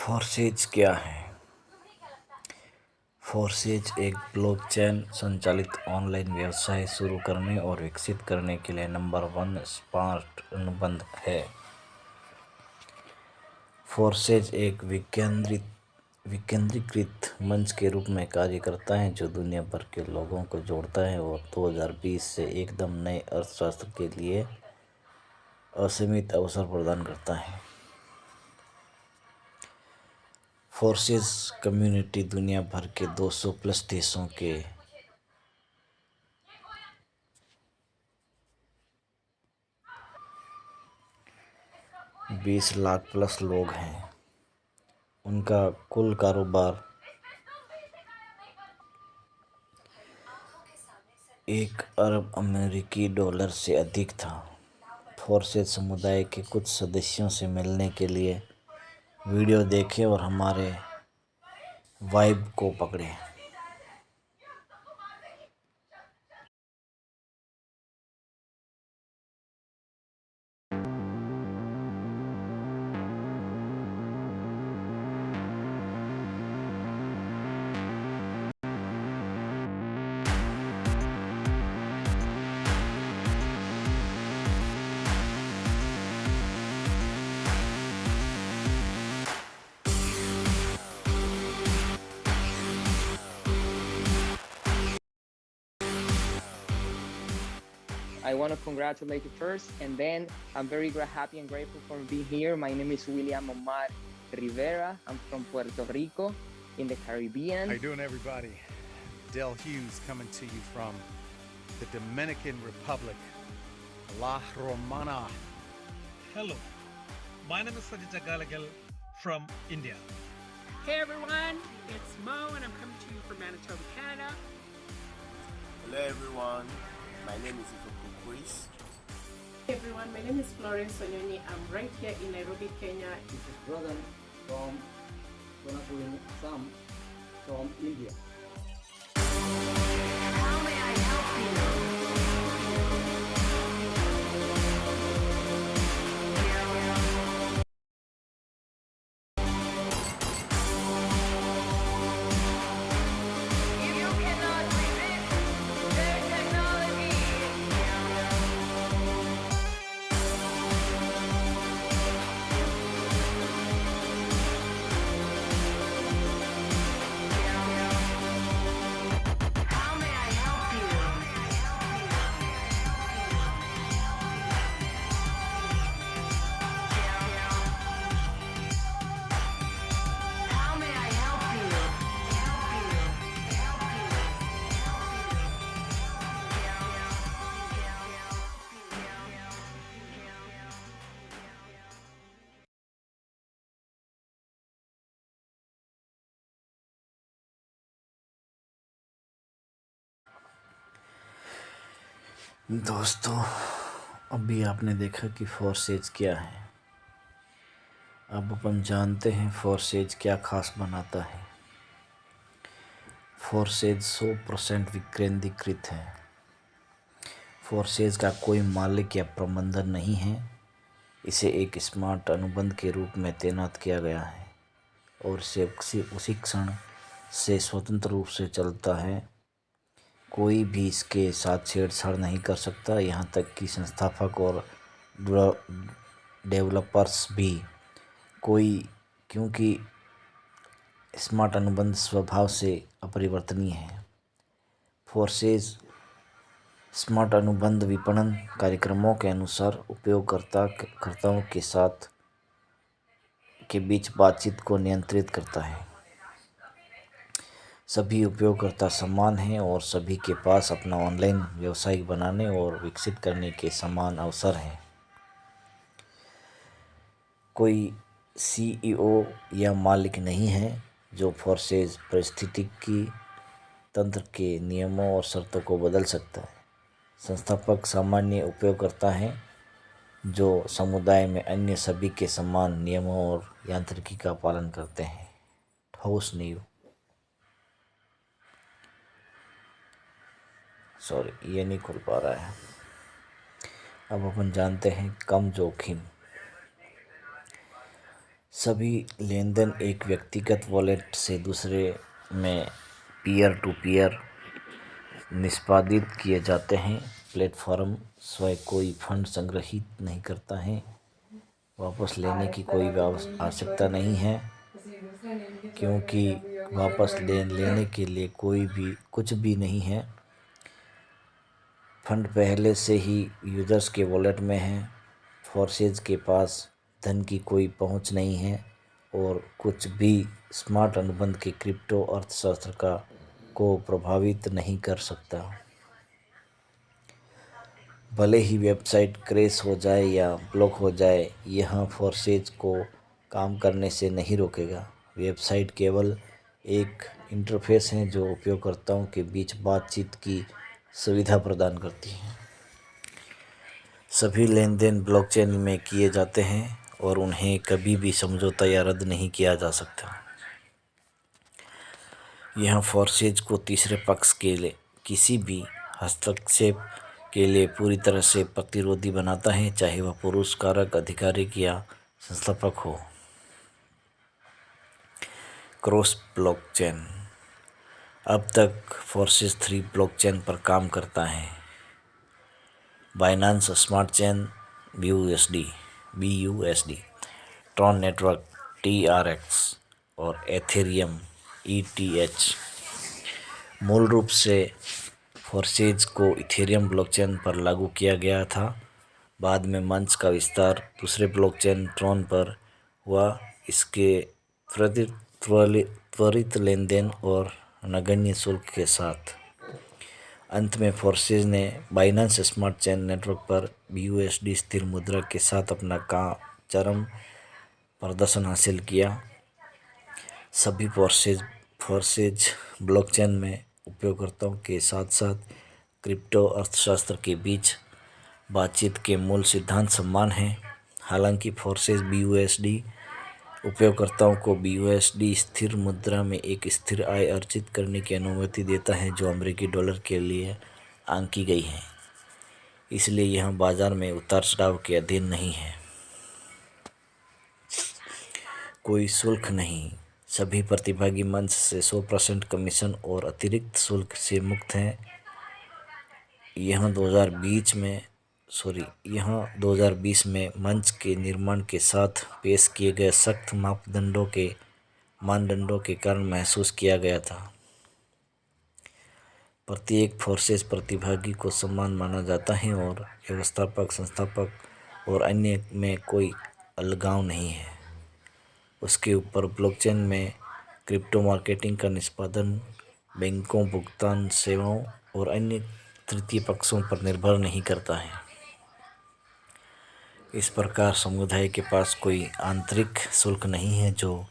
Forces क्या है? Forces एक ब्लॉकचेन संचालित ऑनलाइन व्यवसाय शुरू करने और विकसित करने के लिए नंबर 1 स्मार्ट अनुबंध है। फोर्सेज एक विकेंद्रीकृत मंच के रूप में कार्य करता है जो दुनिया भर के लोगों को जोड़ता है और 2020 से एकदम नए अर्थशास्त्र के लिए असीमित अवसर प्रदान करता है। फोर्सेज कम्युनिटी दुनिया भर के 200 प्लस देशों के 20 लाख प्लस लोग हैं। उनका कुल कारोबार 1 अरब अमेरिकी डॉलर से अधिक था। फोर्सेज समुदाय के कुछ सदस्यों से मिलने के लिए वीडियो देखें और हमारे वाइब को पकड़ें। I want to congratulate you first, and then I'm very happy and grateful for being here. My name is William Omar Rivera. I'm from Puerto Rico in the Caribbean. How you doing, everybody? Del Hughes coming to you from the Dominican Republic, La Romana. Hello, my name is Sajita Galagal from India. Hey everyone, it's Mo and I'm coming to you from Manitoba, Canada. Hello everyone, my name is Ikoku Chris. Hey everyone, my name is Florence Onyonyi. I'm right here in Nairobi, Kenya. This is Pradhan from Sonapur Assam from India. How may I help you? You cannot resist their technology. How may I help you? How may I help दोस्तों, अभी आपने देखा कि forces क्या है। अब अपन जानते हैं फोर्सेज क्या खास बनाता है। फोर्सेज 100% विकेंद्रीकृत है। फोर्सेज का कोई मालिक या प्रबंधन नहीं है। इसे एक स्मार्ट अनुबंध के रूप में तैनात किया गया है और इसे उसी क्षण से स्वतंत्र रूप से चलता है। कोई भी इसके साथ छेड़छाड़ नहीं कर सकता, यहाँ तक कि संस्थापक और डेवलपर्स भी क्योंकि स्मार्ट अनुबंध स्वभाव से अपरिवर्तनीय है। फोर्सेज स्मार्ट अनुबंध विपणन कार्यक्रमों के अनुसार उपयोगकर्ताओं के बीच बातचीत को नियंत्रित करता है। सभी उपयोगकर्ता समान हैं और सभी के पास अपना ऑनलाइन व्यवसाय बनाने और विकसित करने के समान अवसर हैं। कोई सीईओ या मालिक नहीं है जो फोर्सेज पारिस्थितिकी तंत्र के नियमों और शर्तों को बदल सकता है। संस्थापक सामान्य उपयोगकर्ता हैं जो समुदाय में अन्य सभी के समान नियमों और यांत्रिकी का पालन करते हैं। ठोस नींव ये नहीं खुल पा रहा है। अब अपन जानते हैं कम जोखिम। सभी लेन देन एक व्यक्तिगत वॉलेट से दूसरे में पीयर टू पीयर निष्पादित किए जाते हैं। प्लेटफॉर्म स्वयं कोई फंड संग्रहित नहीं करता है। वापस लेने की कोई आवश्यकता नहीं है, क्योंकि वापस लेने के लिए कुछ भी नहीं है। फंड पहले से ही यूजर्स के वॉलेट में है। फोर्सेज के पास धन की कोई पहुंच नहीं है और कुछ भी स्मार्ट अनुबंध के क्रिप्टो अर्थशास्त्र को प्रभावित नहीं कर सकता। भले ही वेबसाइट क्रैश हो जाए या ब्लॉक हो जाए, यह फोर्सेज को काम करने से नहीं रोकेगा। वेबसाइट केवल एक इंटरफेस है जो उपयोगकर्ताओं के बीच बातचीत की सुविधा प्रदान करती है। सभी लेन देन ब्लॉकचेन में किए जाते हैं और उन्हें कभी भी समझौता या रद्द नहीं किया जा सकता। यह फोर्सेज को तीसरे पक्ष के लिए किसी भी हस्तक्षेप के लिए पूरी तरह से प्रतिरोधी बनाता है, चाहे वह पुरुष कारक आधिकारिक या संस्थापक हो। क्रॉस ब्लॉकचेन अब तक फोर्सेज 3 ब्लॉकचेन पर काम करता है। Binance smart chain BUSD, Tron network TRX और एथेरियम ETH। मूल रूप से फोर्सेज को इथेरियम ब्लॉकचेन पर लागू किया गया था। बाद में मंच का विस्तार दूसरे ब्लॉकचेन ट्रॉन पर हुआ। इसके त्वरित लेन देन और नगण्य शुल्क के साथ अंत में फोर्सेज ने बाइनेंस स्मार्ट चेन नेटवर्क पर BUSD स्थिर मुद्रा के साथ अपना चरम प्रदर्शन हासिल किया। सभी फोर्सेज ब्लॉकचेन में उपयोगकर्ताओं के साथ साथ क्रिप्टो अर्थशास्त्र के बीच बातचीत के मूल सिद्धांत समान हैं। हालांकि फोर्सेज BUSD उपयोगकर्ताओं को BUSD स्थिर मुद्रा में एक स्थिर आय अर्जित करने की अनुमति देता है, जो अमेरिकी डॉलर के लिए आंकी गई है। इसलिए यह बाजार में उतार चढ़ाव के अधीन नहीं है। कोई शुल्क नहीं। सभी प्रतिभागी मंच से 100% कमीशन और अतिरिक्त शुल्क से मुक्त हैं। यह 2020 में मंच के निर्माण के साथ पेश किए गए सख्त मानदंडों के कारण महसूस किया गया था। प्रत्येक फोर्सेज प्रतिभागी को समान माना जाता है और व्यवस्थापक, संस्थापक और अन्य में कोई अलगाव नहीं है। उसके ऊपर ब्लॉकचेन में क्रिप्टो मार्केटिंग का निष्पादन बैंकों, भुगतान सेवाओं और अन्य तृतीय पक्षों पर निर्भर नहीं करता है। इस प्रकार समुदाय के पास कोई आंतरिक शुल्क नहीं है जो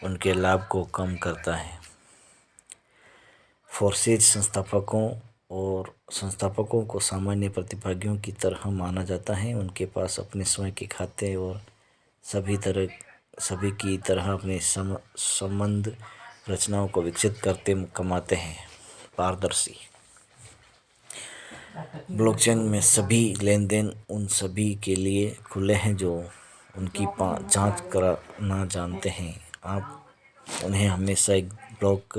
उनके लाभ को कम करता है। फोर्सेज संस्थापकों को सामान्य प्रतिभागियों की तरह माना जाता है। उनके पास अपने स्वयं के खाते और सभी की तरह अपने संबंध रचनाओं को विकसित करते कमाते हैं। पारदर्शी ब्लॉकचेन में सभी लेन देन उन सभी के लिए खुले हैं जो उनकी जांच करना जानते हैं। आप उन्हें हमेशा एक ब्लॉक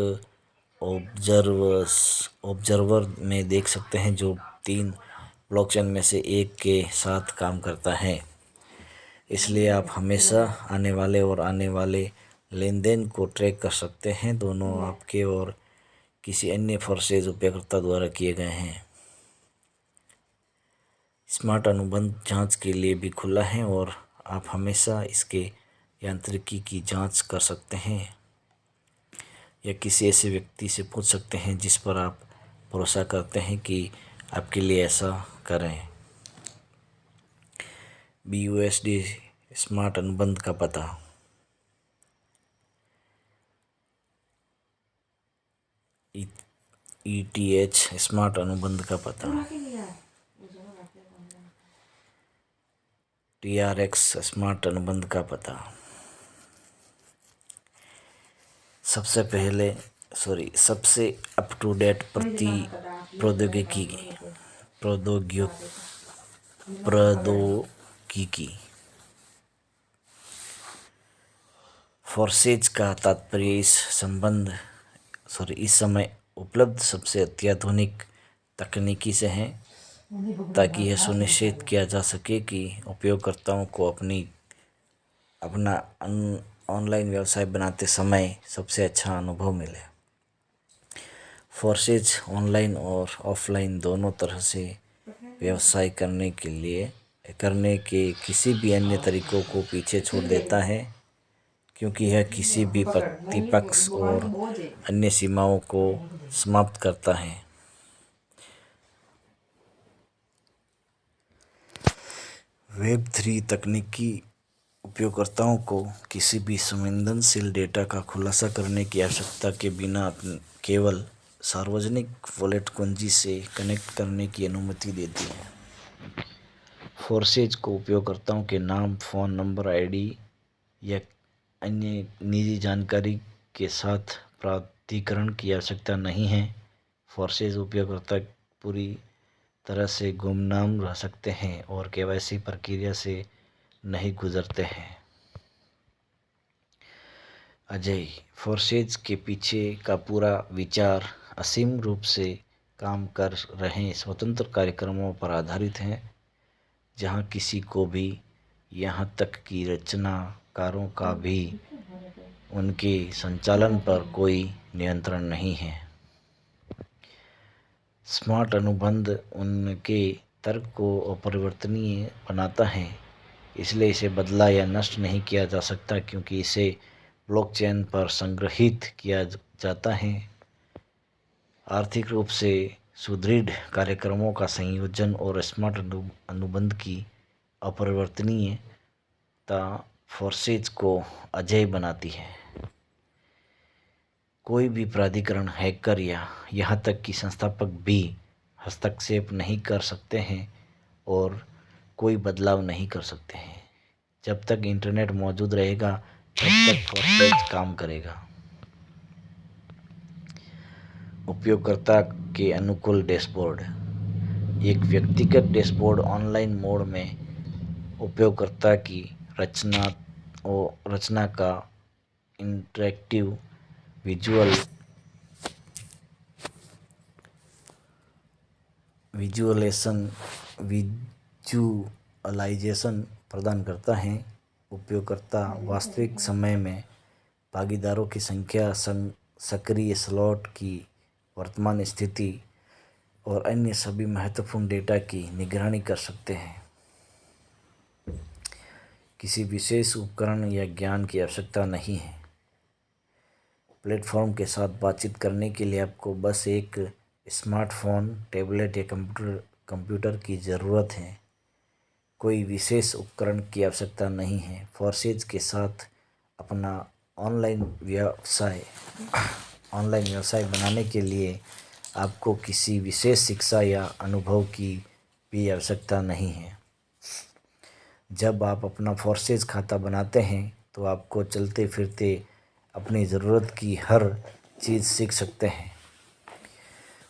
ऑब्जर्वर में देख सकते हैं, जो 3 ब्लॉकचेन में से एक के साथ काम करता है। इसलिए आप हमेशा आने वाले लेन देन को ट्रैक कर सकते हैं। दोनों आपके और किसी अन्य फोर्सेज उपयोगकर्ता द्वारा किए गए हैं। स्मार्ट अनुबंध जांच के लिए भी खुला है और आप हमेशा इसके यांत्रिकी की जांच कर सकते हैं या किसी ऐसे व्यक्ति से पूछ सकते हैं जिस पर आप भरोसा करते हैं कि आपके लिए ऐसा करें। BUSD स्मार्ट अनुबंध का पता। ETH स्मार्ट अनुबंध का पता। TRX स्मार्ट अनुबंध का पता। सबसे अप टू डेट प्रौद्योगिकी फोर्सेज का तात्पर्य इस समय उपलब्ध सबसे अत्याधुनिक तकनीकी से है, ताकि यह सुनिश्चित किया जा सके कि उपयोगकर्ताओं को अपना ऑनलाइन व्यवसाय बनाते समय सबसे अच्छा अनुभव मिले। फोर्सेज ऑनलाइन और ऑफलाइन दोनों तरह से व्यवसाय करने के किसी भी अन्य तरीकों को पीछे छोड़ देता है, क्योंकि यह किसी भी प्रतिपक्ष और अन्य सीमाओं को समाप्त करता है। वेब 3 तकनीकी उपयोगकर्ताओं को किसी भी संवेदनशील डेटा का खुलासा करने की आवश्यकता के बिना केवल सार्वजनिक वॉलेट कुंजी से कनेक्ट करने की अनुमति देती है। फोर्सेज को उपयोगकर्ताओं के नाम, फ़ोन नंबर, आईडी या अन्य निजी जानकारी के साथ प्राधिकरण की आवश्यकता नहीं है। फोर्सेज उपयोगकर्ता पूरी तरह से गुमनाम रह सकते हैं और केवाईसी प्रक्रिया से नहीं गुजरते हैं। अजय, फोर्सेज के पीछे का पूरा विचार असीम रूप से काम कर रहे स्वतंत्र कार्यक्रमों पर आधारित है, जहां किसी को भी, यहां तक कि रचनाकारों का भी, उनके संचालन पर कोई नियंत्रण नहीं है। स्मार्ट अनुबंध उनके तर्क को अपरिवर्तनीय बनाता है, इसलिए इसे बदला या नष्ट नहीं किया जा सकता, क्योंकि इसे ब्लॉकचेन पर संग्रहीत किया जाता है। आर्थिक रूप से सुदृढ़ कार्यक्रमों का संयोजन और स्मार्ट अनुबंध की अपरिवर्तनीयता फोर्सेज को अजेय बनाती है। कोई भी प्राधिकरण, हैकर या यहाँ तक कि संस्थापक भी हस्तक्षेप नहीं कर सकते हैं और कोई बदलाव नहीं कर सकते हैं। जब तक इंटरनेट मौजूद रहेगा, तब तक फोर्सेज काम करेगा। उपयोगकर्ता के अनुकूल डैशबोर्ड। एक व्यक्तिगत डैशबोर्ड ऑनलाइन मोड में उपयोगकर्ता की रचना का इंटरैक्टिव विजुअलाइजेशन प्रदान करता है। उपयोगकर्ता वास्तविक समय में भागीदारों की संख्या, सक्रिय स्लॉट की वर्तमान स्थिति और अन्य सभी महत्वपूर्ण डेटा की निगरानी कर सकते हैं। किसी विशेष उपकरण या ज्ञान की आवश्यकता नहीं है। प्लेटफॉर्म के साथ बातचीत करने के लिए आपको बस एक स्मार्टफोन, टैबलेट या कंप्यूटर की ज़रूरत है। कोई विशेष उपकरण की आवश्यकता नहीं है। फोर्सेज के साथ अपना ऑनलाइन व्यवसाय बनाने के लिए आपको किसी विशेष शिक्षा या अनुभव की भी आवश्यकता नहीं है। जब आप अपना फोर्सेज खाता बनाते हैं, तो आपको चलते फिरते अपनी ज़रूरत की हर चीज़ सीख सकते हैं।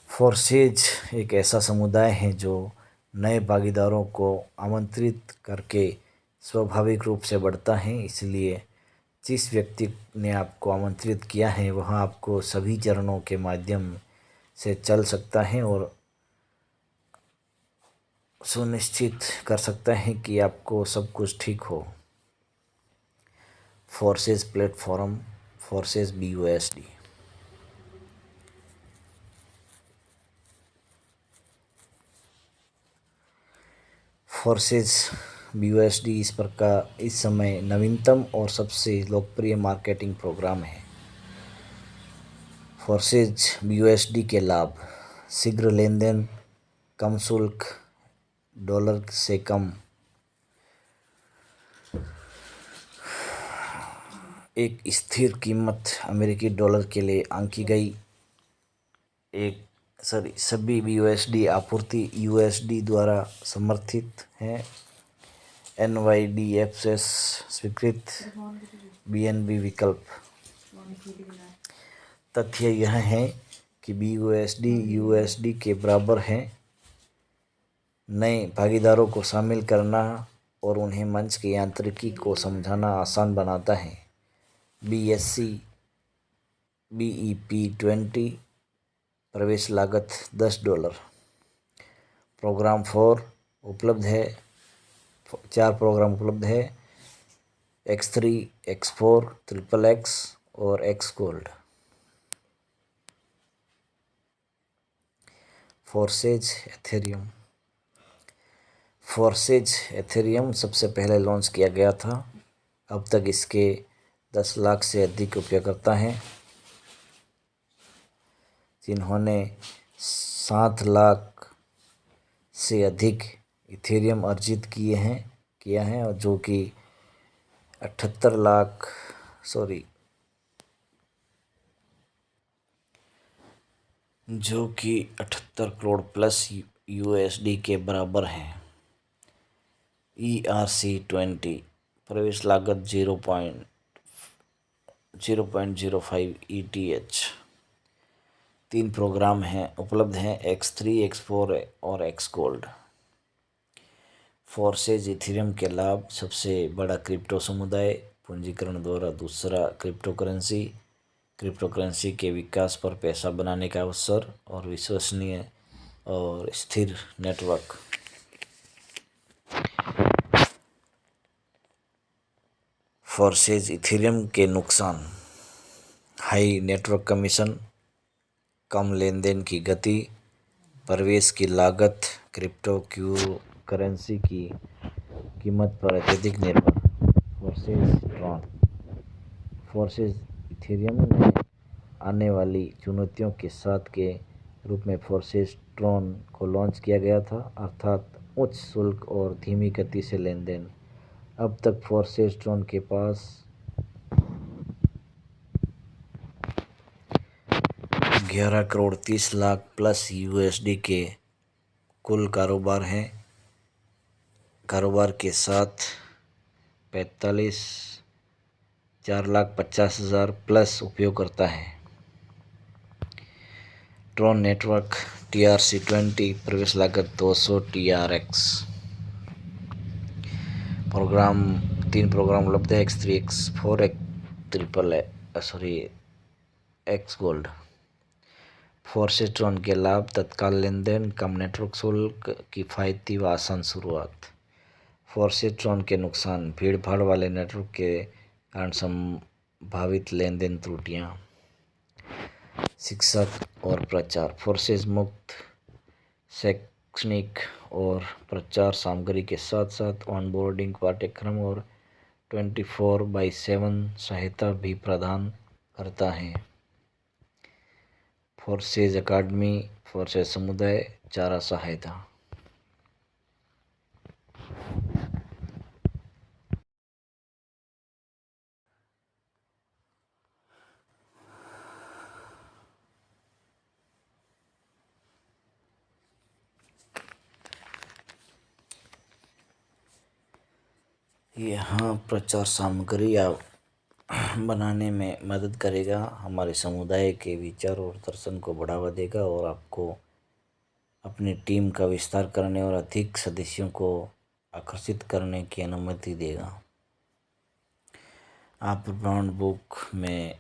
फोर्सेज एक ऐसा समुदाय है जो नए भागीदारों को आमंत्रित करके स्वाभाविक रूप से बढ़ता है। इसलिए जिस व्यक्ति ने आपको आमंत्रित किया है, वह आपको सभी चरणों के माध्यम से चल सकता है और सुनिश्चित कर सकता है कि आपको सब कुछ ठीक हो। Forces platform, forces BUSD। Forces BUSD इस समय नवीनतम और सबसे लोकप्रिय मार्केटिंग प्रोग्राम है। फोर्सेज BUSD के लाभ: शीघ्र लेन देन, कम शुल्क, डॉलर से कम, एक स्थिर कीमत अमेरिकी डॉलर के लिए आंकी गई। सभी BUSD आपूर्ति USD द्वारा समर्थित है। NYDFS स्वीकृत BNB विकल्प। तथ्य यह है कि BUSD USD के बराबर है। नए भागीदारों को शामिल करना और उन्हें मंच की यांत्रिकी को समझाना आसान बनाता है। BSc BEP 20, प्रवेश लागत $10। प्रोग्राम 4 उपलब्ध है, 4 प्रोग्राम उपलब्ध है, X3, X4, XXX और X गोल्ड। फोर्सेज एथेरियम सबसे पहले लॉन्च किया गया था। अब तक इसके 10 लाख से अधिक उपयोगकर्ता हैं, जिन्होंने 7 लाख से अधिक इथेरियम अर्जित किया है और जो कि 78 करोड़ प्लस USD के बराबर है। ERC20 प्रवेश लागत 0.05 ETH। 3 प्रोग्राम उपलब्ध हैं, X3, X4 और X गोल्ड। फोर्सेज इथेरियम के लाभ: सबसे बड़ा क्रिप्टो समुदाय, पूंजीकरण द्वारा दूसरा क्रिप्टो करेंसी के विकास पर पैसा बनाने का अवसर और विश्वसनीय और स्थिर नेटवर्क। फोर्सेज इथेरियम के नुकसान: हाई नेटवर्क कमीशन, कम लेन देन की गति, प्रवेश की लागत, क्रिप्टो करेंसी की कीमत पर अत्यधिक निर्भर। फोर्सेज इथेरियम में आने वाली चुनौतियों के साथ के रूप में फोर्सेज ट्रॉन को लॉन्च किया गया था, अर्थात उच्च शुल्क और धीमी गति से लेन देन। अब तक फोर्सेज ट्रॉन के पास 11 करोड़ 30 लाख प्लस USD के कुल कारोबार है। कारोबार के साथ 4,50,000 प्लस उपयोगकर्ता है। ट्रॉन नेटवर्क TRC20 प्रवेश लागत 200 TRX। 3 प्रोग्राम उपलब्ध है, X3, X4, X gold. Forces Tron के लाभ: तत्काल लेन देन, कम नेटवर्क शुल्क, किफ़ायती व आसान शुरुआत। फोर्सेज ट्रॉन के नुकसान: भीड़ भाड़ वाले नेटवर्क के कारण संभावित लेन देन त्रुटियाँ। शिक्षा और प्रचार: फोर्सेज मुक्त शैक्षणिक और प्रचार सामग्री के साथ साथ ऑनबोर्डिंग पाठ्यक्रम और 24/7 सहायता भी प्रदान करता है। फोर्सेज अकादमी, फोर्सेज समुदाय, चारा सहायता। यहाँ प्रचार सामग्री बनाने में मदद करेगा, हमारे समुदाय के विचार और दर्शन को बढ़ावा देगा और आपको अपनी टीम का विस्तार करने और अधिक सदस्यों को आकर्षित करने की अनुमति देगा। आप ब्रांड बुक में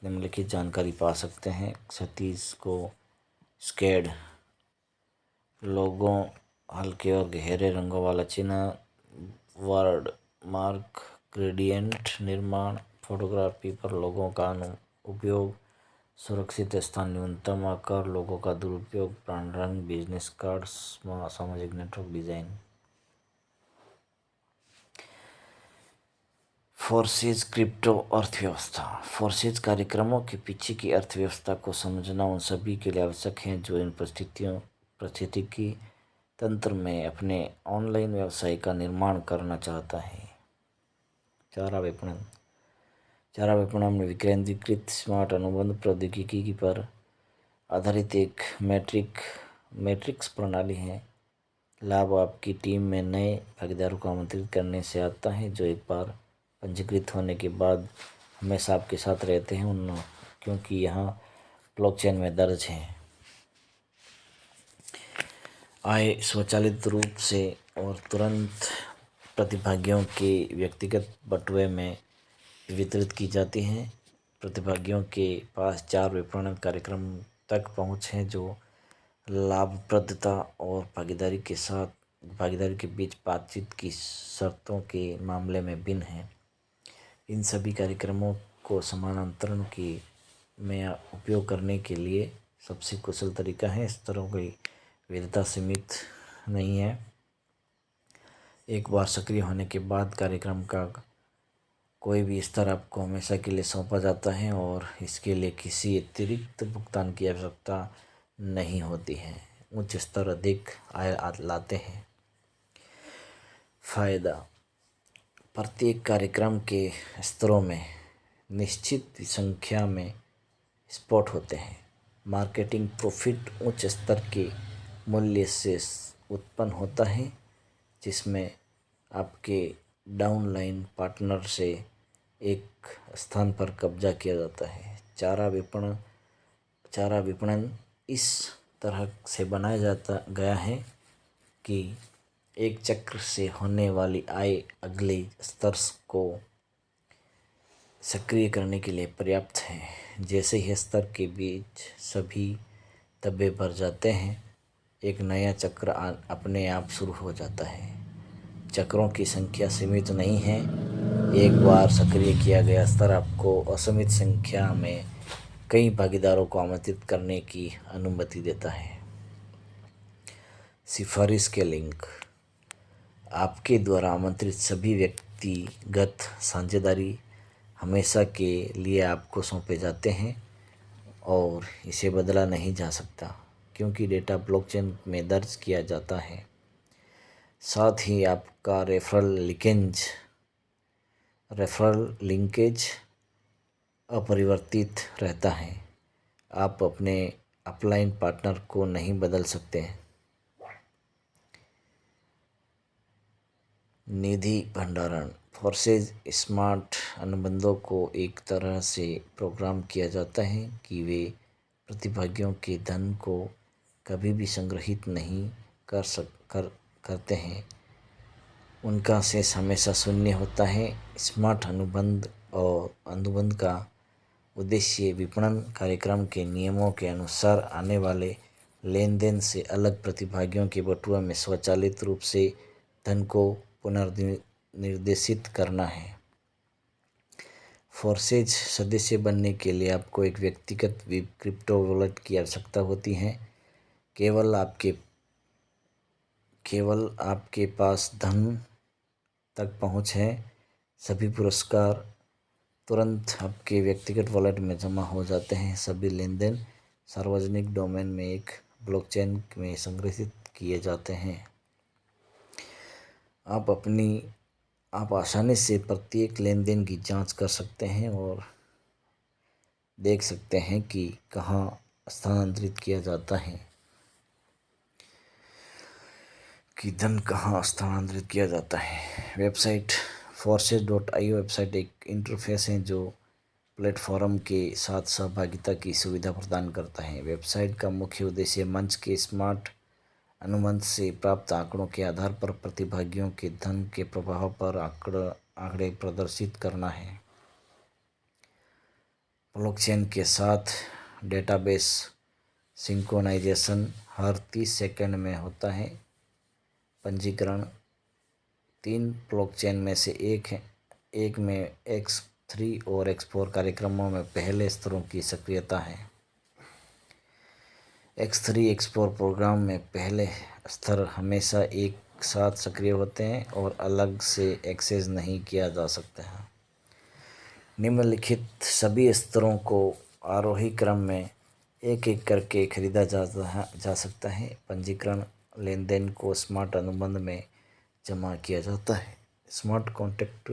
निम्नलिखित जानकारी पा सकते हैं। सतीश को स्केड लोगों, हल्के और गहरे रंगों वाला चिन्ह, वर्ड मार्क, ग्रेडियंट निर्माण, फोटोग्राफी पर लोगों का उपयोग, सुरक्षित स्थान, न्यूनतम आकार, लोगों का दुरुपयोग, ब्रांड रंग, बिजनेस कार्ड्स, सामाजिक नेटवर्क डिजाइन। फोर्सेज क्रिप्टो अर्थव्यवस्था: फोर्सेज कार्यक्रमों के पीछे की अर्थव्यवस्था को समझना उन सभी के लिए आवश्यक है जो इन पारिस्थितिकी तंत्र में अपने ऑनलाइन व्यवसाय का निर्माण करना चाहता है। चारा विपणन में विकेंद्रीकृत स्मार्ट अनुबंध प्रौद्योगिकी पर आधारित एक मैट्रिक्स प्रणाली है। लाभ आपकी टीम में नए भागीदारों को आमंत्रित करने से आता है जो एक बार पंजीकृत होने के बाद हमेशा आपके साथ रहते हैं, क्योंकि यहाँ ब्लॉकचेन में दर्ज है। आय स्वचालित रूप से और तुरंत प्रतिभागियों के व्यक्तिगत बटुए में वितरित की जाती हैं। प्रतिभागियों के पास 4 विपणन कार्यक्रम तक पहुँच है जो लाभप्रदता और भागीदारी के बीच बातचीत की शर्तों के मामले में भिन्न हैं। इन सभी कार्यक्रमों को समानांतरण में उपयोग करने के लिए सबसे कुशल तरीका है। स्तरों की विविधता सीमित नहीं है। एक बार सक्रिय होने के बाद कार्यक्रम का कोई भी स्तर आपको हमेशा के लिए सौंपा जाता है और इसके लिए किसी अतिरिक्त भुगतान की आवश्यकता नहीं होती है। उच्च स्तर अधिक आय लाते हैं। फायदा: प्रत्येक कार्यक्रम के स्तरों में निश्चित संख्या में स्पॉट होते हैं। मार्केटिंग प्रॉफिट उच्च स्तर के मूल्य से उत्पन्न होता है जिसमें आपके डाउनलाइन पार्टनर से एक स्थान पर कब्जा किया जाता है। चारा विपणन इस तरह से बनाया गया है कि एक चक्र से होने वाली आय अगले स्तर को सक्रिय करने के लिए पर्याप्त है। जैसे ही स्तर के बीच सभी डब्बे भर जाते हैं, एक नया चक्र अपने आप शुरू हो जाता है। चक्रों की संख्या सीमित नहीं है। एक बार सक्रिय किया गया स्तर आपको असीमित संख्या में कई भागीदारों को आमंत्रित करने की अनुमति देता है। सिफारिश के लिंक: आपके द्वारा आमंत्रित सभी व्यक्तिगत साझेदारी हमेशा के लिए आपको सौंपे जाते हैं और इसे बदला नहीं जा सकता क्योंकि डेटा ब्लॉकचेन में दर्ज किया जाता है। साथ ही आपका रेफरल लिंकेज अपरिवर्तित रहता है। आप अपने अपलाइन पार्टनर को नहीं बदल सकते। निधि भंडारण: फोर्सेज स्मार्ट अनुबंधों को एक तरह से प्रोग्राम किया जाता है कि वे प्रतिभागियों के धन को कभी भी संग्रहित नहीं करते हैं। उनका शेष हमेशा शून्य होता है। स्मार्ट अनुबंध का उद्देश्य विपणन कार्यक्रम के नियमों के अनुसार आने वाले लेन देन से अलग प्रतिभागियों के बटुआ में स्वचालित रूप से धन को पुनर्निर्देशित करना है। फोर्सेज सदस्य बनने के लिए आपको एक व्यक्तिगत क्रिप्टो वॉलेट की आवश्यकता होती है। केवल आपके पास धन तक पहुंच है। सभी पुरस्कार तुरंत आपके व्यक्तिगत वॉलेट में जमा हो जाते हैं। सभी लेनदेन सार्वजनिक डोमेन में एक ब्लॉकचेन में संग्रहित किए जाते हैं। आप आसानी से प्रत्येक लेनदेन की जांच कर सकते हैं और देख सकते हैं कि कहां स्थानांतरित किया जाता है, कि धन कहां स्थानांतरित किया जाता है। वेबसाइट forces.io वेबसाइट एक इंटरफेस है जो प्लेटफॉर्म के साथ सहभागिता की सुविधा प्रदान करता है। वेबसाइट का मुख्य उद्देश्य मंच के स्मार्ट अनुबंध से प्राप्त आंकड़ों के आधार पर प्रतिभागियों के धन के प्रभाव पर आंकड़े प्रदर्शित करना है। ब्लॉकचेन के साथ डेटाबेस सिंक्रोनाइजेशन हर 30 सेकंड में होता है। पंजीकरण 3 ब्लॉकचेन में से एक में X3 और X4 कार्यक्रमों में पहले स्तरों की सक्रियता है। X3 X4 प्रोग्राम में पहले स्तर हमेशा एक साथ सक्रिय होते हैं और अलग से एक्सेस नहीं किया जा सकता है। निम्नलिखित सभी स्तरों को आरोही क्रम में एक एक करके खरीदा जा सकता है। पंजीकरण लेनदेन को स्मार्ट अनुबंध में जमा किया जाता है। स्मार्ट कॉन्ट्रैक्ट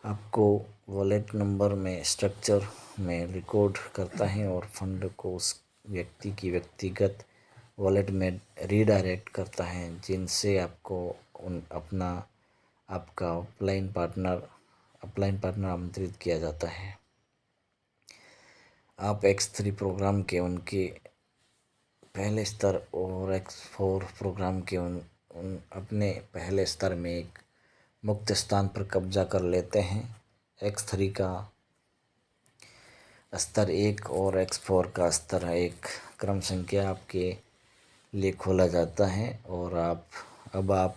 आपको वॉलेट नंबर में स्ट्रक्चर में रिकॉर्ड करता है और फंड को उस व्यक्ति की व्यक्तिगत वॉलेट में रीडायरेक्ट करता है जिनसे आपको आपका अपलाइन पार्टनर आमंत्रित किया जाता है। आप X3 प्रोग्राम के उनके पहले स्तर और X4 प्रोग्राम के अपने पहले स्तर में एक मुक्त स्थान पर कब्जा कर लेते हैं। X3 का स्तर 1 और X4 का स्तर 1 क्रम संख्या आपके लिए खोला जाता है और आप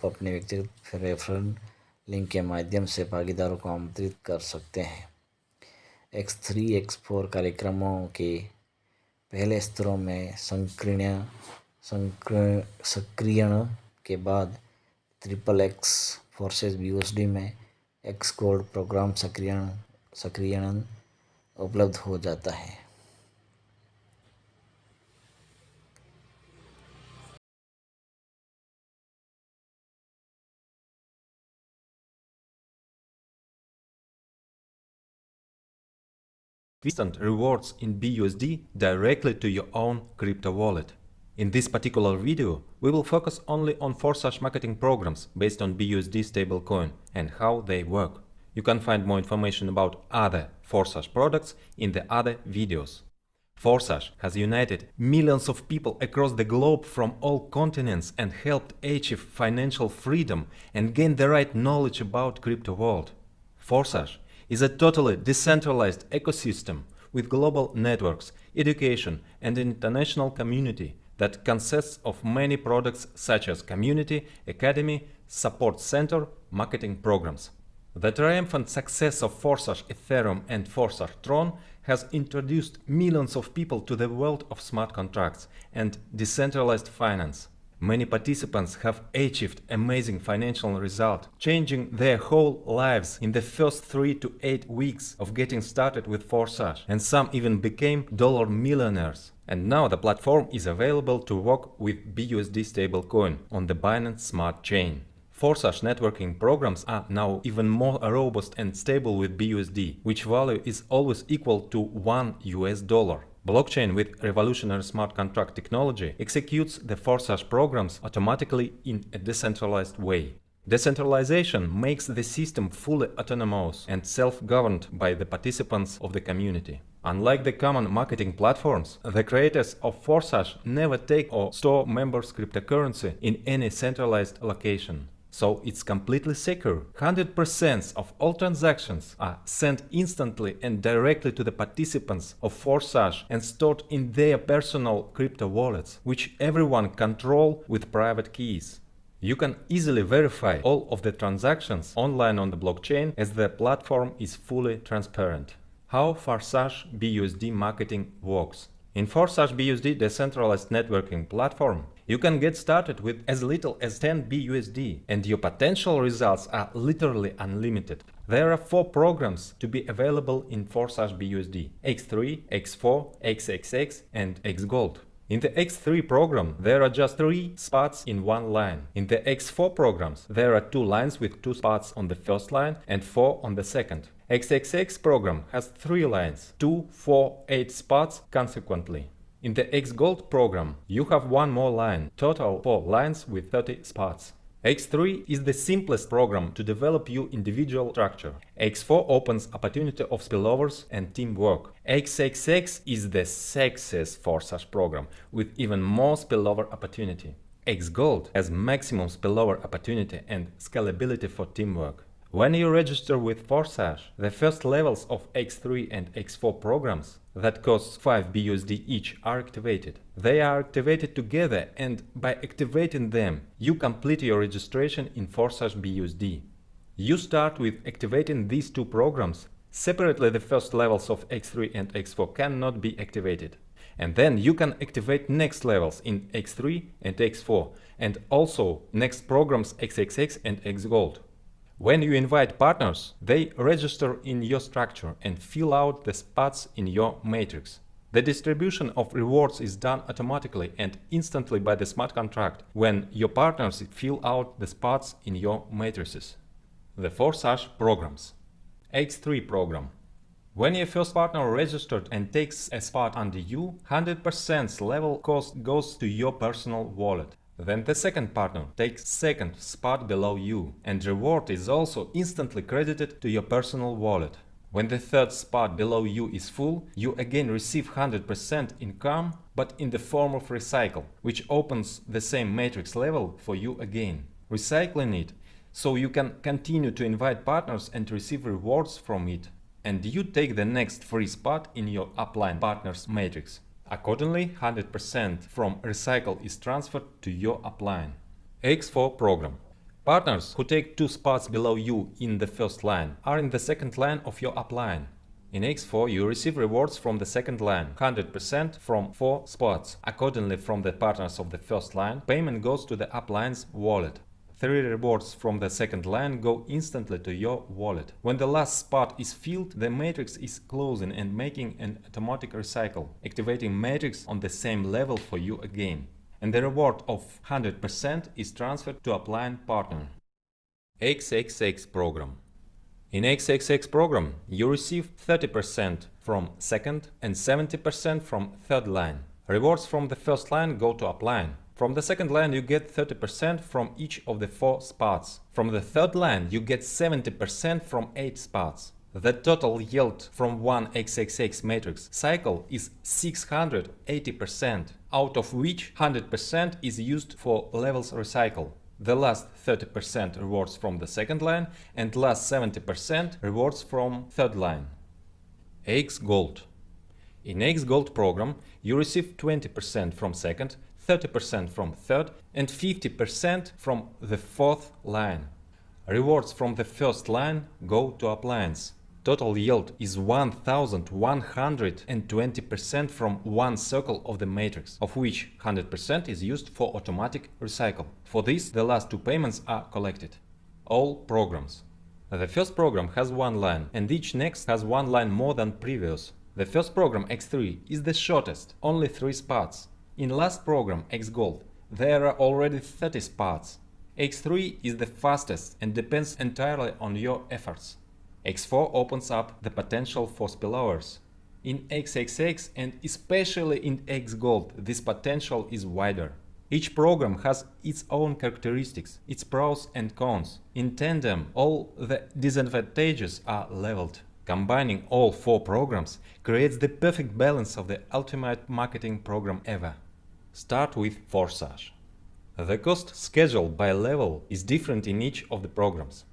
अपने व्यक्तिगत रेफरल लिंक के माध्यम से भागीदारों को आमंत्रित कर सकते हैं। X3 X4 कार्यक्रमों के पहले स्तरों में सक्रियण के बाद XXX फोर्सेस BUSD में X गोल्ड प्रोग्राम सक्रियण उपलब्ध हो जाता है। Instant rewards in BUSD directly to your own crypto wallet. In this particular video, we will focus only on Forsage marketing programs based on BUSD stablecoin and how they work. You can find more information about other Forsage products in the other videos. Forsage has united millions of people across the globe from all continents and helped achieve financial freedom and gain the right knowledge about crypto world. Forsage is a totally decentralized ecosystem with global networks, education, and an international community that consists of many products such as community, academy, support center, marketing programs. The triumphant success of Forsage Ethereum and Forsage Tron has introduced millions of people to the world of smart contracts and decentralized finance. Many participants have achieved amazing financial results, changing their whole lives in the first 3 to 8 weeks of getting started with Forsage, and some even became dollar millionaires. And now the platform is available to work with BUSD stablecoin on the Binance Smart Chain. Forsage networking programs are now even more robust and stable with BUSD, which value is always equal to $1. Blockchain with revolutionary smart contract technology executes the Forsage programs automatically in a decentralized way. Decentralization makes the system fully autonomous and self-governed by the participants of the community. Unlike the common marketing platforms, the creators of Forsage never take or store members' cryptocurrency in any centralized location. So it's completely secure. 100% of all transactions are sent instantly and directly to the participants of Forsage and stored in their personal crypto wallets, which everyone controls with private keys. You can easily verify all of the transactions online on the blockchain as the platform is fully transparent. How Forsage BUSD marketing works. In Forsage BUSD decentralized networking platform, you can get started with as little as 10 BUSD and your potential results are literally unlimited. There are 4 programs to be available in Forsage BUSD: X3, X4, XXX and XGold. In the X3 program, there are just 3 spots in one line. In the X4 programs, there are 2 lines with 2 spots on the first line and 4 on the second. XXX program has 3 lines, 2, 4, 8 spots consequently. In the XGold program, you have 1 more line, total 4 lines with 30 spots. X3 is the simplest program to develop your individual structure. X4 opens opportunity of spillovers and teamwork. XXX is the sexiest Forsage program with even more spillover opportunity. XGold has maximum spillover opportunity and scalability for teamwork. When you register with Forsage, the first levels of X3 and X4 programs that cost 5 BUSD each are activated. They are activated together and by activating them, you complete your registration in Forsage BUSD. You start with activating these 2 programs. Separately, the first levels of X3 and X4 cannot be activated. And then you can activate next levels in X3 and X4 and also next programs XXX and XGold. When you invite partners, they register in your structure and fill out the spots in your matrix. The distribution of rewards is done automatically and instantly by the smart contract when your partners fill out the spots in your matrices. The Forsage programs. X3 program. When your first partner registered and takes a spot under you, 100% level cost goes to your personal wallet. Then the second partner takes second spot below you, and reward is also instantly credited to your personal wallet. When the third spot below you is full, you again receive 100% income, but in the form of recycle, which opens the same matrix level for you again. Recycling it so you can continue to invite partners and receive rewards from it. And you take the next free spot in your upline partners matrix. Accordingly, 100% from Recycle is transferred to your upline. X4 program. Partners who take 2 spots below you in the first line are in the second line of your upline. In X4, you receive rewards from the second line, 100% from 4 spots. Accordingly, from the partners of the first line, payment goes to the upline's wallet. 3 rewards from the second line go instantly to your wallet. When the last spot is filled, the matrix is closing and making an automatic recycle, activating matrix on the same level for you again. And the reward of 100% is transferred to upline partner. XXX program. In XXX program, you receive 30% from second and 70% from third line. Rewards from the first line go to upline. From the second line, you get 30% from each of the 4 spots. From the third line, you get 70% from 8 spots. The total yield from one XXX matrix cycle is 680%, out of which 100% is used for levels recycle. The last 30% rewards from the second line and last 70% rewards from third line. X Gold. In X Gold program, you receive 20% from second, 30% from third and 50% from the fourth line. Rewards from the first line go to uplines. Total yield is 1120% from one circle of the matrix, of which 100% is used for automatic recycle. For this, the last 2 payments are collected. All programs. The first program has 1 line, and each next has 1 line more than previous. The first program, X3, is the shortest, only 3 spots. In last program, X Gold, there are already 30 spots. X3 is the fastest and depends entirely on your efforts. X4 opens up the potential for spillovers. In XXX and especially in X Gold, this potential is wider. Each program has its own characteristics, its pros and cons. In tandem, all the disadvantages are leveled. Combining all 4 programs creates the perfect balance of the ultimate marketing program ever. Start with Forsage. The cost scheduled by level is different in each of the programs.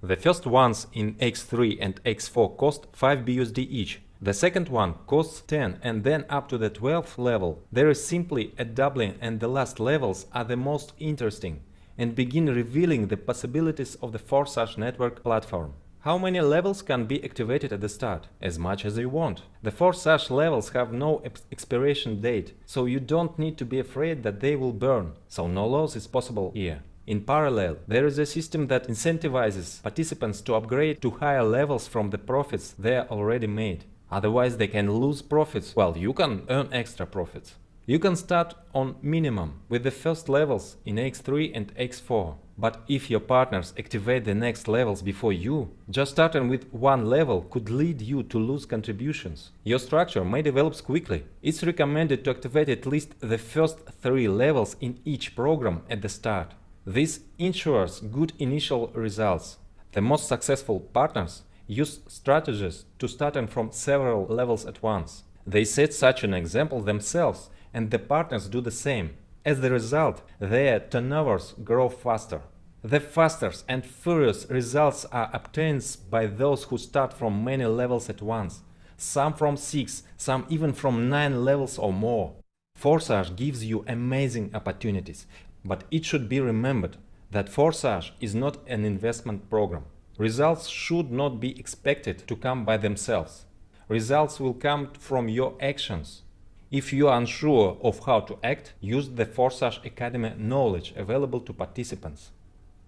The first ones in X3 and X4 cost 5 BUSD each. The second one costs 10, and then up to the 12th level there is simply a doubling, and the last levels are the most interesting and begin revealing the possibilities of the Forsage network platform. How many levels can be activated at the start? As much as you want. The Forsage levels have no expiration date, so you don't need to be afraid that they will burn, so no loss is possible here. In parallel, there is a system that incentivizes participants to upgrade to higher levels from the profits they already made. Otherwise, they can lose profits, while you can earn extra profits. You can start on minimum with the first levels in X3 and X4. But if your partners activate the next levels before you, just starting with 1 level could lead you to lose contributions. Your structure may develop quickly. It's recommended to activate at least the first 3 levels in each program at the start. This ensures good initial results. The most successful partners use strategies to start from several levels at once. They set such an example themselves, and the partners do the same. As the result, their turnovers grow faster. The fastest and furious results are obtained by those who start from many levels at once, some from 6, some even from 9 levels or more. Forsage gives you amazing opportunities. But it should be remembered that Forsage is not an investment program. Results should not be expected to come by themselves. Results will come from your actions. If you are unsure of how to act, use the Forsage Academy knowledge available to participants.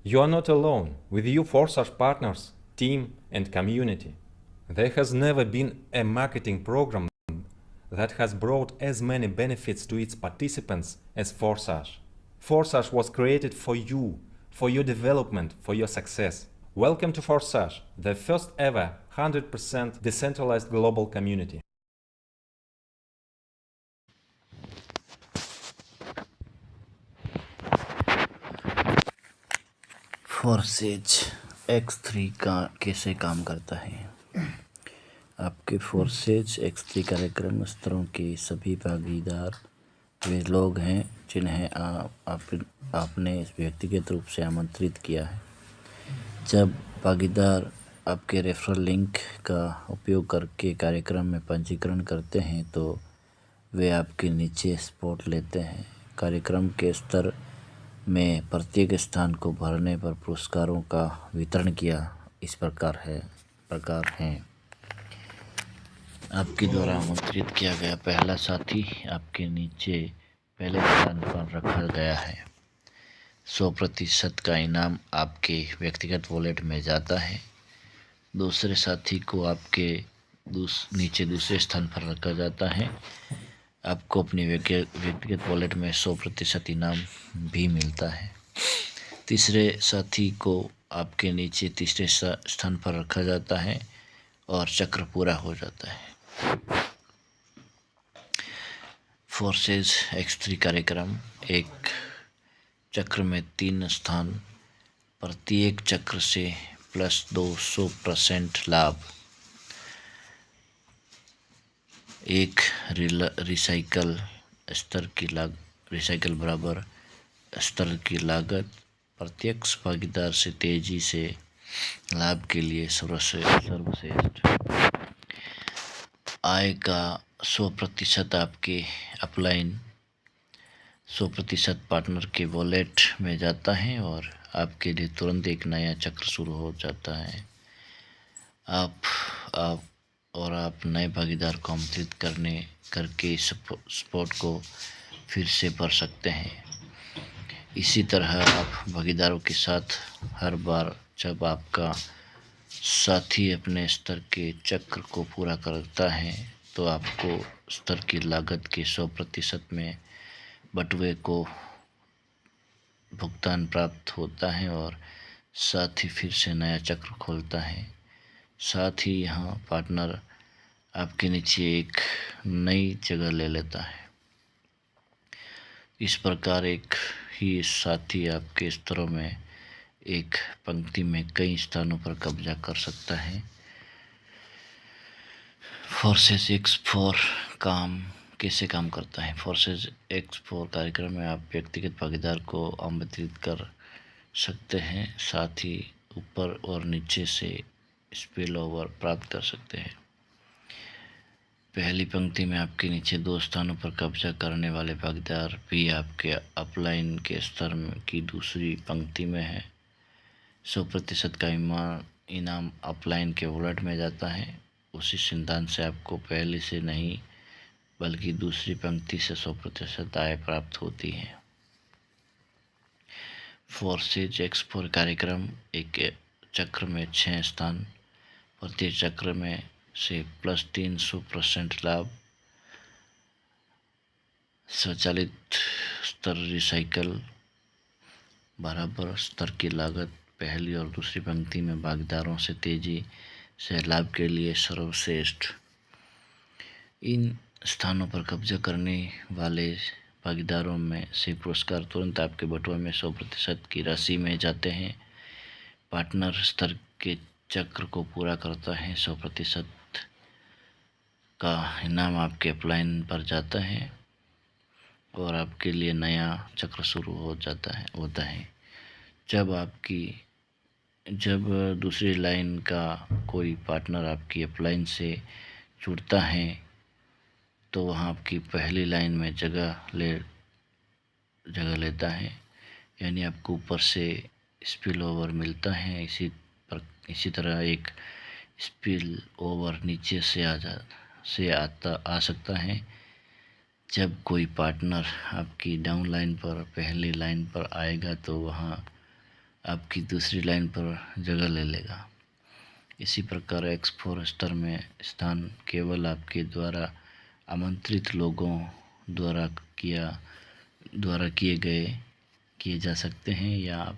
You are not alone. With you, Forsage partners, team and community. There has never been a marketing program that has brought as many benefits to its participants as Forsage. Forsage was created for you, for your development, for your success. Welcome to Forsage, the first ever 100% decentralized global community. Forsage X3 का कैसे काम करता है? आपके Forsage X3 कार्यक्रम स्तरों के सभी भागीदार वे लोग हैं जिन्हें आपने व्यक्तिगत रूप से आमंत्रित किया है। जब भागीदार आपके रेफरल लिंक का उपयोग करके कार्यक्रम में पंजीकरण करते हैं तो वे आपके नीचे स्पॉट लेते हैं। कार्यक्रम के स्तर में प्रत्येक स्थान को भरने पर पुरस्कारों का वितरण किया इस प्रकार हैं। आपके द्वारा आमंत्रित किया गया पहला साथी आपके नीचे पहले स्थान पर रखा गया है। 100% का इनाम आपके व्यक्तिगत वॉलेट में जाता है। दूसरे साथी को आपके नीचे दूसरे स्थान पर रखा जाता है। आपको अपनी व्यक्तिगत वॉलेट में 100% इनाम भी मिलता है। तीसरे साथी को आपके नीचे तीसरे स्थान पर रखा जाता है और चक्र पूरा हो जाता है। फोर्सेज X3 कार्यक्रम एक चक्र में 3 स्थान, प्रत्येक चक्र से प्लस 200% लाभ, एक रिसाइकल बराबर स्तर की लागत, प्रत्यक्ष भागीदार से तेजी से लाभ के लिए सर्वश्रेष्ठ, आय का 100% आपके अपलाइन 100% पार्टनर के वॉलेट में जाता है और आपके लिए तुरंत एक नया चक्र शुरू हो जाता है। आप नए भागीदार को आमंत्रित करके इस स्पॉट को फिर से भर सकते हैं। इसी तरह आप भागीदारों के साथ हर बार जब आपका साथी अपने स्तर के चक्र को पूरा करता है तो आपको स्तर की लागत के 100% में बटुए को भुगतान प्राप्त होता है और साथ ही फिर से नया चक्र खोलता है। साथ ही यहाँ पार्टनर आपके नीचे एक नई जगह ले लेता है। इस प्रकार एक ही साथी आपके स्तरों में एक पंक्ति में कई स्थानों पर कब्जा कर सकता है। फोर्सेज X4 कैसे काम करता है? फोर्सेज X4 कार्यक्रम में आप व्यक्तिगत भागीदार को आमंत्रित कर सकते हैं, साथ ही ऊपर और नीचे से स्पिल ओवर प्राप्त कर सकते हैं। पहली पंक्ति में आपके नीचे 2 स्थानों पर कब्जा करने वाले भागीदार भी आपके अपलाइन के स्तर की दूसरी पंक्ति में है। 100% का इनाम अपलाइन के वॉलेट में जाता है। उसी सिद्धांत से आपको पहले से नहीं बल्कि दूसरी पंक्ति से 100% आय प्राप्त होती है। फोर्सेज X4 कार्यक्रम एक चक्र में 6 स्थान, प्रत्येक चक्र में से प्लस 300% लाभ, स्वचालित स्तर रिसाइकल बराबर स्तर की लागत, पहली और दूसरी पंक्ति में भागीदारों से तेजी से लाभ के लिए सर्वश्रेष्ठ। इन स्थानों पर कब्जा करने वाले भागीदारों में से पुरस्कार तुरंत आपके बटुए में 100% की राशि में जाते हैं। पार्टनर स्तर के चक्र को पूरा करता है, 100% का इनाम आपके अपलाइन पर जाता है और आपके लिए नया चक्र शुरू होता है। जब दूसरी लाइन का कोई पार्टनर आपकी अपलाइन से जुड़ता है तो वहाँ आपकी पहली लाइन में जगह लेता है, यानी आपको ऊपर से स्पिल ओवर मिलता है। इसी तरह एक स्पिल ओवर नीचे से आ सकता है। जब कोई पार्टनर आपकी डाउन लाइन पर पहली लाइन पर आएगा तो वहाँ आपकी दूसरी लाइन पर जगह ले लेगा। इसी प्रकार X4 स्तर में स्थान केवल आपके द्वारा आमंत्रित लोगों द्वारा किए जा सकते हैं या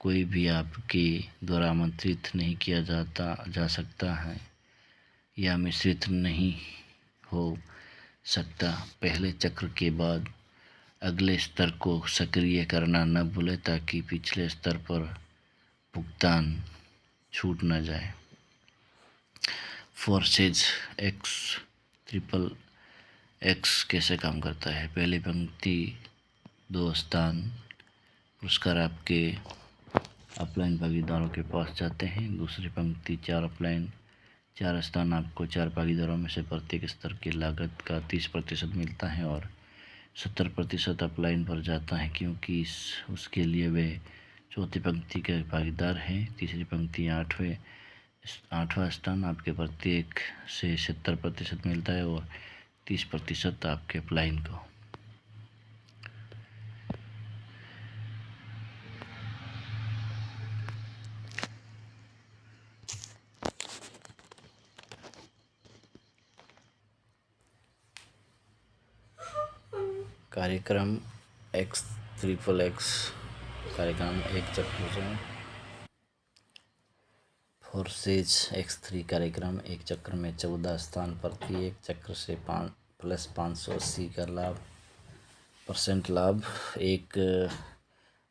कोई भी आपके द्वारा आमंत्रित नहीं किया जा सकता है या मिश्रित नहीं हो सकता। पहले चक्र के बाद अगले स्तर को सक्रिय करना न भूलें ताकि पिछले स्तर पर भुगतान छूट न जाए। फोर्सेज X कैसे काम करता है? पहली पंक्ति 2 स्थान, पुरस्कार आपके अपलाइन भागीदारों के पास जाते हैं। दूसरी पंक्ति 4 अपलाइन 4 स्थान आपको 4 भागीदारों में से प्रत्येक स्तर की लागत का 30% मिलता है और 70% अपलाइन पर जाता है क्योंकि उसके लिए वे चौथी पंक्ति के भागीदार हैं। तीसरी पंक्ति 8वां स्थान आपके प्रत्येक से 70% मिलता है और 30% आपके अपलाइन को। कार्यक्रम X XXX कार्यक्रम एक चक्र से फोर्सेज X3 कार्यक्रम एक चक्र में 14 स्थान प्रत्येक चक्र से प्लस 580 का % लाभ। एक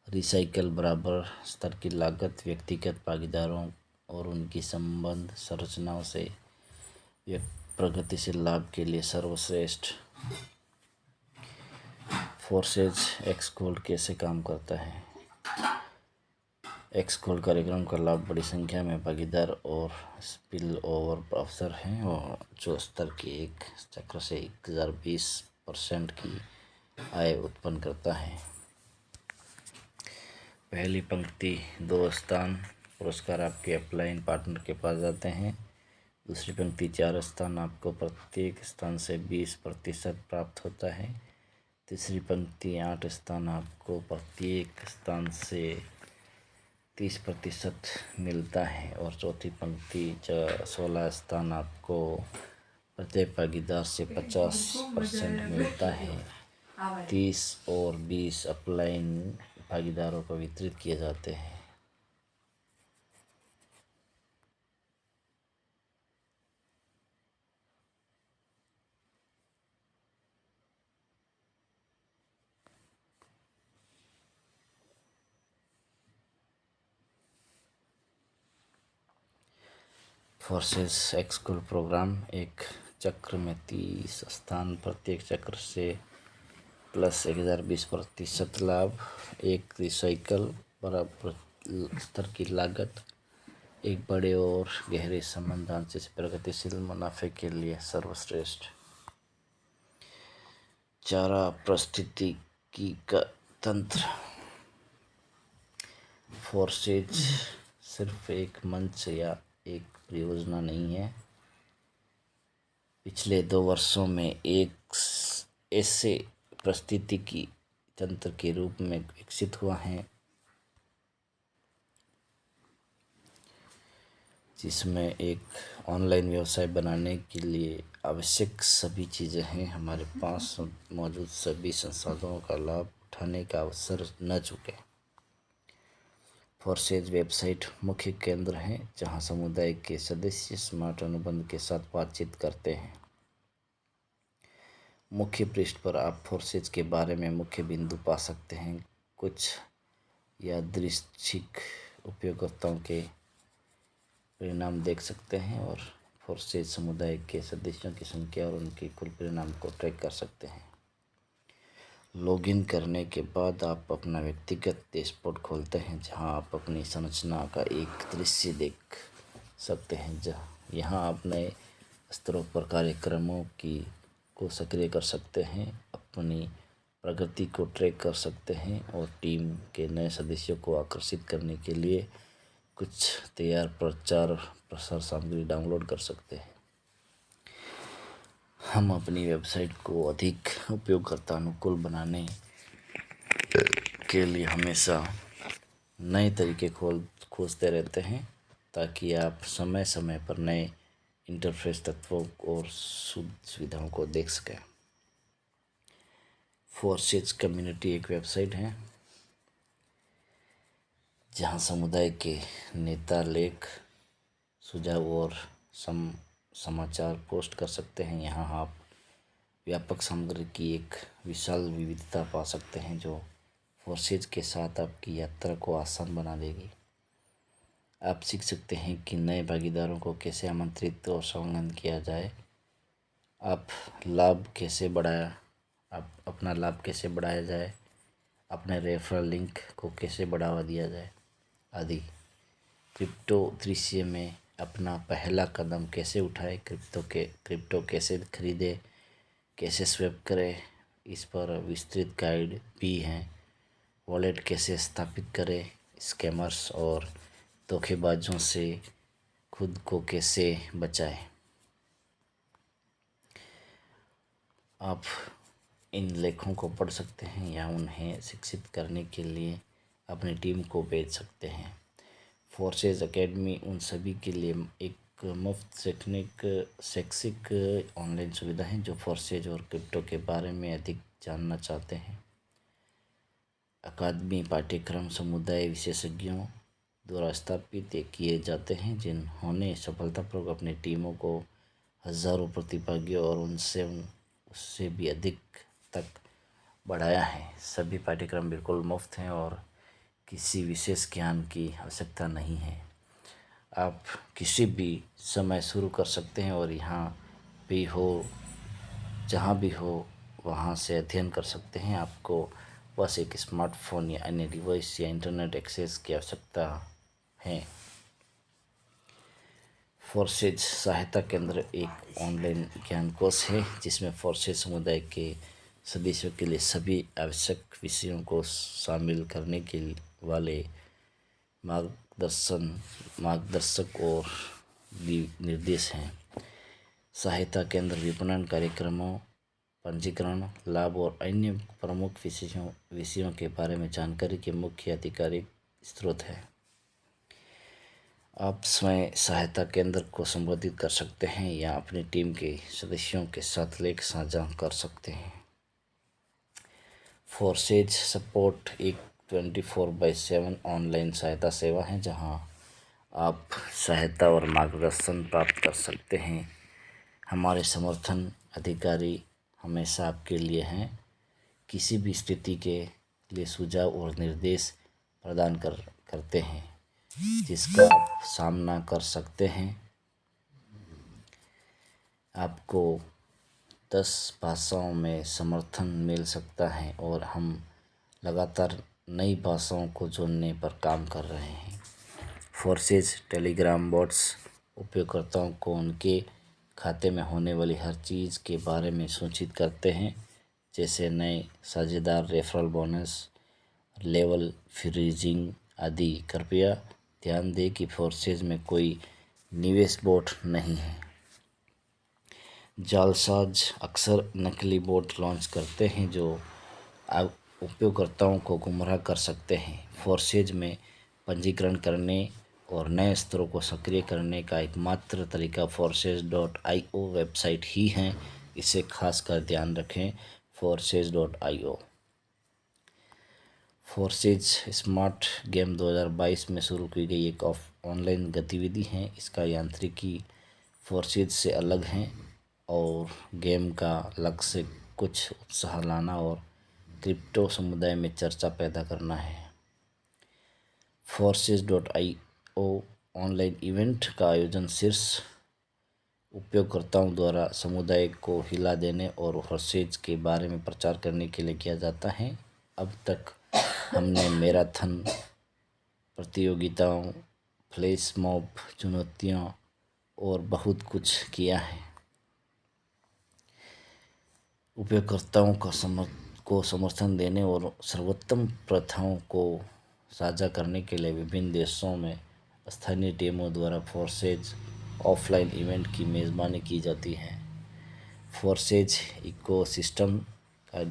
रिसाइकल बराबर स्तर की लागत व्यक्तिगत भागीदारों और उनकी संबंध संरचनाओं से प्रगतिशील लाभ के लिए सर्वश्रेष्ठ। फोर्सेज एक्स गोल्ड कैसे काम करता है? एक्स गोल्ड कार्यक्रम का लाभ बड़ी संख्या में भागीदार और स्पिल ओवर अवसर हैं और जो स्तर के एक चक्र से 1020% की आय उत्पन्न करता है। पहली पंक्ति 2 स्थान पुरस्कार आपके अपलाइन पार्टनर के पास जाते हैं। दूसरी पंक्ति 4 स्थान आपको प्रत्येक स्थान से 20% प्राप्त होता है। तीसरी पंक्ति 8 स्थान आपको प्रत्येक स्थान से 30% मिलता है और चौथी पंक्ति 16 स्थान आपको प्रत्येक भागीदार से 50% मिलता है। 30 और 20 अपलाइन भागीदारों को वितरित किए जाते हैं। फोर्सेस एक्स गोल्ड प्रोग्राम एक चक्र में 30 स्थान प्रत्येक चक्र से प्लस 1020% लाभ। एक रिसाइकल बराबर स्तर की लागत। एक बड़े और गहरे संबंध ढांचे से प्रगतिशील मुनाफे के लिए सर्वश्रेष्ठ। चारा पारिस्थितिकी का तंत्र। फोर्सेज सिर्फ एक मंच या एक परियोजना नहीं है, पिछले 2 वर्षों में एक ऐसे पारिस्थितिकी तंत्र के रूप में विकसित हुआ है जिसमें एक ऑनलाइन व्यवसाय बनाने के लिए आवश्यक सभी चीज़ें हैं। हमारे पास मौजूद सभी संसाधनों का लाभ उठाने का अवसर न चुके। फोर्सेज वेबसाइट मुख्य केंद्र है जहां समुदाय के सदस्य स्मार्ट अनुबंध के साथ बातचीत करते हैं। मुख्य पृष्ठ पर आप फोर्सेज के बारे में मुख्य बिंदु पा सकते हैं। कुछ यादृच्छिक उपयोगकर्ताओं के परिणाम देख सकते हैं और फोर्सेज समुदाय के सदस्यों की संख्या और उनके कुल परिणाम को ट्रैक कर सकते हैं। लॉगिन करने के बाद आप अपना व्यक्तिगत डैशबोर्ड खोलते हैं जहां आप अपनी संरचना का एक दृश्य देख सकते हैं। यहां आप नए स्तरों पर कार्यक्रमों को सक्रिय कर सकते हैं, अपनी प्रगति को ट्रैक कर सकते हैं और टीम के नए सदस्यों को आकर्षित करने के लिए कुछ तैयार प्रचार प्रसार सामग्री डाउनलोड कर सकते हैं। हम अपनी वेबसाइट को अधिक उपयोगकर्ता अनुकूल बनाने के लिए हमेशा नए तरीके खोजते रहते हैं ताकि आप समय समय पर नए इंटरफेस तत्वों और सुविधाओं को देख सकें। फोर्सेज कम्युनिटी एक वेबसाइट है जहां समुदाय के नेता लेख सुझाव और समाचार पोस्ट कर सकते हैं। यहाँ आप व्यापक सामग्री की एक विशाल विविधता पा सकते हैं जो फोर्सेज के साथ आपकी यात्रा को आसान बना देगी। आप सीख सकते हैं कि नए भागीदारों को कैसे आमंत्रित और संलग्न किया जाए, अपना लाभ कैसे बढ़ाया जाए, अपने रेफरल लिंक को कैसे बढ़ावा दिया जाए। आदि। क्रिप्टो दृश्य में अपना पहला कदम कैसे उठाएं, क्रिप्टो कैसे खरीदें, कैसे स्वैप करें, इस पर विस्तृत गाइड भी हैं। वॉलेट कैसे स्थापित करें, स्कैमर्स और धोखेबाजों से खुद को कैसे बचाएं। आप इन लेखों को पढ़ सकते हैं या उन्हें शिक्षित करने के लिए अपनी टीम को भेज सकते हैं। फोर्सेज एकेडमी उन सभी के लिए एक मुफ्त शैक्षिक ऑनलाइन सुविधा है जो फोर्सेज और क्रिप्टो के बारे में अधिक जानना चाहते हैं। अकादमी पाठ्यक्रम समुदाय विशेषज्ञों द्वारा स्थापित किए जाते हैं जिन्होंने सफलतापूर्वक अपनी टीमों को हज़ारों प्रतिभागियों और उससे भी अधिक तक बढ़ाया है। सभी पाठ्यक्रम बिल्कुल मुफ्त हैं और किसी विशेष ज्ञान की आवश्यकता नहीं है। आप किसी भी समय शुरू कर सकते हैं और जहाँ भी हो वहाँ से अध्ययन कर सकते हैं। आपको बस एक स्मार्टफोन या अन्य डिवाइस या इंटरनेट एक्सेस की आवश्यकता है। फोर्सेज सहायता केंद्र एक ऑनलाइन ज्ञान कोर्स है जिसमें फोर्सेज समुदाय के सदस्यों के लिए सभी आवश्यक विषयों को शामिल करने के वाले मार्गदर्शक और निर्देश हैं। सहायता केंद्र विपणन कार्यक्रमों, पंजीकरण, लाभ और अन्य प्रमुख विषयों के बारे में जानकारी के मुख्य आधिकारिक स्रोत है। आप स्वयं सहायता केंद्र को संबोधित कर सकते हैं या अपनी टीम के सदस्यों के साथ लेख साझा कर सकते हैं। फोर्सेज सपोर्ट एक 24/7 ऑनलाइन सहायता सेवा है जहां आप सहायता और मार्गदर्शन प्राप्त कर सकते हैं। हमारे समर्थन अधिकारी हमेशा आपके लिए हैं, किसी भी स्थिति के लिए सुझाव और निर्देश प्रदान करते हैं जिसका आप सामना कर सकते हैं। आपको 10 भाषाओं में समर्थन मिल सकता है और हम लगातार नई भाषाओं को जोड़ने पर काम कर रहे हैं। फोर्सेज टेलीग्राम बॉट्स उपयोगकर्ताओं को उनके खाते में होने वाली हर चीज़ के बारे में सूचित करते हैं, जैसे नए साझेदार, रेफरल बोनस, लेवल फ्रीजिंग आदि। कृपया ध्यान दें कि फोर्सेज में कोई निवेश बोट नहीं है। जालसाज अक्सर नकली बोट लॉन्च करते हैं जो उपयोगकर्ताओं को गुमराह कर सकते हैं। फोर्सेज में पंजीकरण करने और नए स्तरों को सक्रिय करने का एकमात्र तरीका forces.io वेबसाइट ही है। इसे खासकर ध्यान रखें। forces.io फोर्सेज स्मार्ट गेम 2022 में शुरू की गई एक ऑनलाइन गतिविधि है। इसका यांत्रिकी फोर्सेज से अलग है और गेम का लक्ष्य कुछ उत्साह लाना और क्रिप्टो समुदाय में चर्चा पैदा करना है। forces.io ऑनलाइन इवेंट का आयोजन शीर्ष उपयोगकर्ताओं द्वारा समुदाय को हिला देने और फोर्सेज के बारे में प्रचार करने के लिए किया जाता है। अब तक हमने मैराथन प्रतियोगिताओं, फ्लैश मॉब चुनौतियों और बहुत कुछ किया है। उपयोगकर्ताओं को समर्थन देने और सर्वोत्तम प्रथाओं को साझा करने के लिए विभिन्न देशों में स्थानीय टीमों द्वारा फोर्सेज ऑफलाइन इवेंट की मेज़बानी की जाती है। फोर्सेज इकोसिस्टम का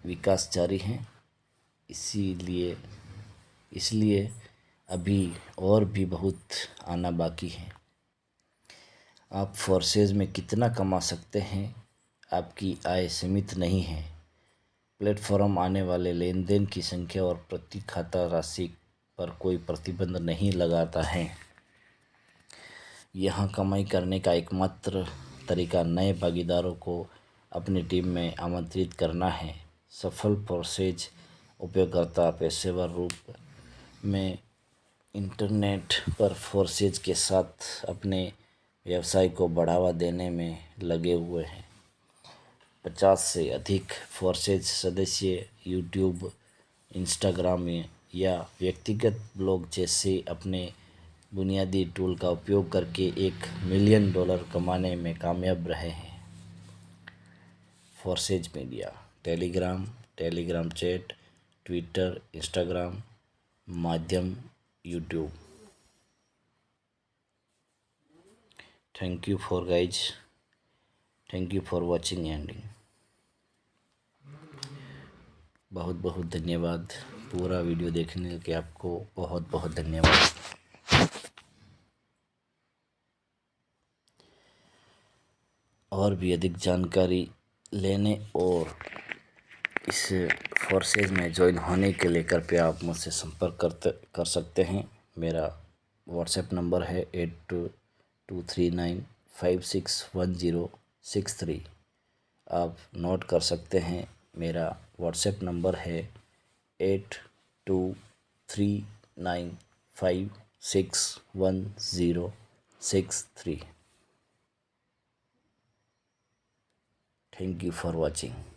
विकास जारी है, इसलिए अभी और भी बहुत आना बाकी है। आप फोर्सेज में कितना कमा सकते हैं? आपकी आय सीमित नहीं है। प्लेटफॉर्म आने वाले लेन देन की संख्या और प्रति खाता राशि पर कोई प्रतिबंध नहीं लगाता है। यहाँ कमाई करने का एकमात्र तरीका नए भागीदारों को अपनी टीम में आमंत्रित करना है। सफल फोर्सेज उपयोगकर्ता पेशेवर रूप में इंटरनेट पर फोर्सेज के साथ अपने व्यवसाय को बढ़ावा देने में लगे हुए हैं। 50 से अधिक फोर्सेज सदस्य यूट्यूब, इंस्टाग्राम या व्यक्तिगत ब्लॉग जैसे अपने बुनियादी टूल का उपयोग करके $1 मिलियन कमाने में कामयाब रहे हैं। Forces media, Telegram chat, Twitter, Instagram, माध्यम, YouTube. Thank you for guys, thank you for watching ending. बहुत बहुत धन्यवाद। पूरा वीडियो देखने के आपको बहुत बहुत धन्यवाद। और भी अधिक जानकारी लेने और इस फोर्सेज में ज्वाइन होने के लिए कृपया आप मुझसे संपर्क कर सकते हैं। मेरा व्हाट्सएप नंबर है 8223956106 आप नोट कर सकते हैं। मेरा व्हाट्सएप नंबर है 8239561063। Thank you for watching.